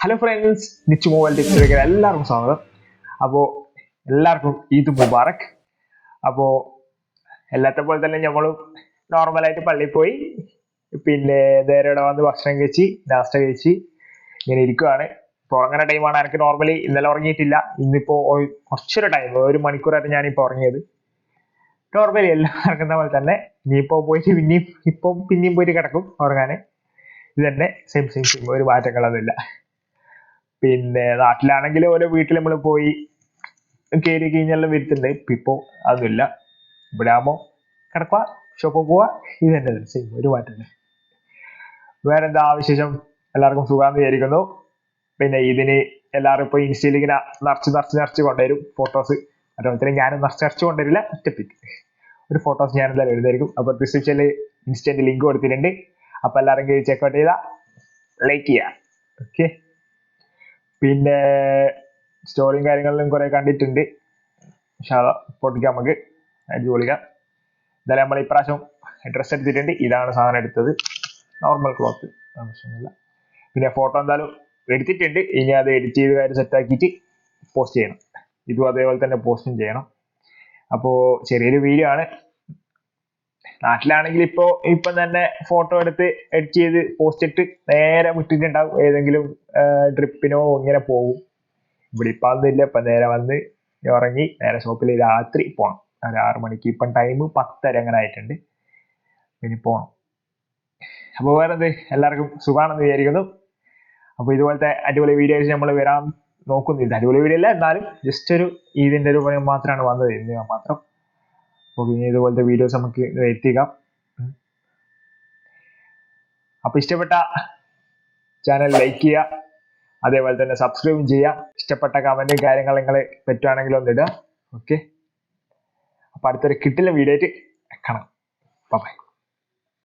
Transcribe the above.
Hello friends, Niche mobile ടിപ്സിലേക്ക് എല്ലാവർക്കും സ്വാഗതം. അപ്പോൾ എല്ലാവർക്കും ഈദ് മുബാറക്. അപ്പോൾ എല്ലാത്തെ പോലെ തന്നെ നമ്മളും നോർമലായിട്ട് പള്ളിയിൽ പോയി, പിന്നെ നേരെ ഇവിടെ വന്ന് ഭക്ഷണം കഴിച്ച് നാസ്ത കഴിച്ച് ഇങ്ങനെ ഇരിക്കുവാണ്. ഇപ്പോൾ ഉറങ്ങുന്ന ടൈമാണ്. എനിക്ക് നോർമലി ഇന്നലെ ഉറങ്ങിയിട്ടില്ല. ഇന്നിപ്പോൾ കുറച്ചൊരു ടൈം, 1 മണിക്കൂറായിട്ട് ഞാനിപ്പോൾ ഉറങ്ങിയത്. നോർമലി എല്ലാം ഇറങ്ങുന്ന പോലെ തന്നെ ഇനിയിപ്പോൾ പോയിട്ട് പിന്നെയും പോയിട്ട് കിടക്കും ഉറങ്ങാൻ. ഇത് തന്നെ സെയിം സെയിം സെയിം, ഒരു മാറ്റങ്ങളൊന്നുമില്ല. പിന്നെ നാട്ടിലാണെങ്കിൽ ഓരോ വീട്ടിൽ നമ്മൾ പോയി കയറി കഴിഞ്ഞെല്ലാം വരുത്തുന്നുണ്ട്. ഇപ്പോൾ അതൊന്നുമില്ല. ഇവിടെ ആകുമ്പോൾ കിടക്കുക, ഷോപ്പിൽ പോവുക, ഇത് തന്നെ സെയിം, ഒരു മാറ്റമില്ല. വേറെന്താ വിശേഷം? എല്ലാവർക്കും സുഖാന്ന് വിചാരിക്കുന്നു. പിന്നെ ഇതിന് എല്ലാവരും ഇപ്പോൾ ഇൻസ്റ്റയിൽ ഇങ്ങനെ നിറച്ച് കൊണ്ടുവരും ഫോട്ടോസ്. അതുപോലെ തന്നെ ഞാനും നിറച്ച് കൊണ്ടുവരില്ല, ഒറ്റപ്പിക്ക് ഒരു ഫോട്ടോസ് ഞാൻ എന്തായാലും എഴുതായിരിക്കും. അപ്പോൾ ഡിസ്ക്രിപ്ഷനിൽ ഇൻസ്റ്റന്റ് ലിങ്ക് കൊടുത്തിട്ടുണ്ട്. അപ്പോൾ എല്ലാവരും കയറി ചെക്കൗട്ട് ചെയ്താൽ ലൈക്ക് ചെയ്യുക. ഓക്കെ. പിന്നെ സ്റ്റോറിയും കാര്യങ്ങളിലും കുറെ കണ്ടിട്ടുണ്ട്. പൊട്ടിക്കാം, നമുക്ക് അടിപൊളിക്കാം. എന്തായാലും നമ്മൾ ഇപ്രാവശ്യം ഡ്രസ്സ് എടുത്തിട്ടുണ്ട്. ഇതാണ് സാധനം എടുത്തത്, നോർമൽ ക്ലോത്ത്, ആവശ്യമില്ല. പിന്നെ ഫോട്ടോ എന്തായാലും എടുത്തിട്ടുണ്ട്. ഇനി അത് എഡിറ്റ് ചെയ്ത് കാര്യം സെറ്റാക്കിയിട്ട് പോസ്റ്റ് ചെയ്യണം. ഇതും അതേപോലെ തന്നെ പോസ്റ്റും ചെയ്യണം. അപ്പോൾ ചെറിയൊരു വീഡിയോ ആണ്. നാട്ടിലാണെങ്കിൽ ഇപ്പം തന്നെ ഫോട്ടോ എടുത്ത് എഡിറ്റ് ചെയ്ത് പോസ്റ്റ് ഇട്ട് നേരെ വിട്ടിട്ടുണ്ടാവും. ഏതെങ്കിലും ട്രിപ്പിനോ ഇങ്ങനെ പോകും. ഇവിടെ ഇപ്പം അതൊന്നുമില്ല. ഇപ്പം നേരെ വന്ന് ഇറങ്ങി നേരെ ഷോപ്പിൽ രാത്രി പോകണം. ഒരു 6 മണിക്ക്. ഇപ്പം ടൈം 10:30 അങ്ങനെ ആയിട്ടുണ്ട്. ഇനി പോകണം. അപ്പോൾ വേറെന്ത്, എല്ലാവർക്കും സുഖമാണെന്ന് വിചാരിക്കുന്നു. അപ്പോൾ ഇതുപോലത്തെ അടിപൊളി വീഡിയോസ് നമ്മൾ വരാൻ നോക്കുന്നില്ല. അടിപൊളി വീഡിയോ അല്ല, എന്നാലും ജസ്റ്റ് ഒരു ഇതിൻ്റെ ഒരു പണി മാത്രമാണ് വന്നത്, ഇന്ന് മാത്രം. അപ്പോൾ ഇനി ഇതുപോലത്തെ വീഡിയോസ് നമുക്ക് എത്തിക്കാം. അപ്പോൾ ഇഷ്ടപ്പെട്ട ചാനൽ ലൈക്ക് ചെയ്യുക, അതേപോലെ തന്നെ സബ്സ്ക്രൈബും ചെയ്യുക. ഇഷ്ടപ്പെട്ട കമന്റും കാര്യങ്ങൾ നിങ്ങൾ പറ്റുവാണെങ്കിൽ ഒന്ന് ഇടുക. ഓക്കെ. അപ്പോൾ അടുത്തൊരു കിട്ടില്ല വീഡിയോ ആയിട്ട് കാണാം. ബൈ.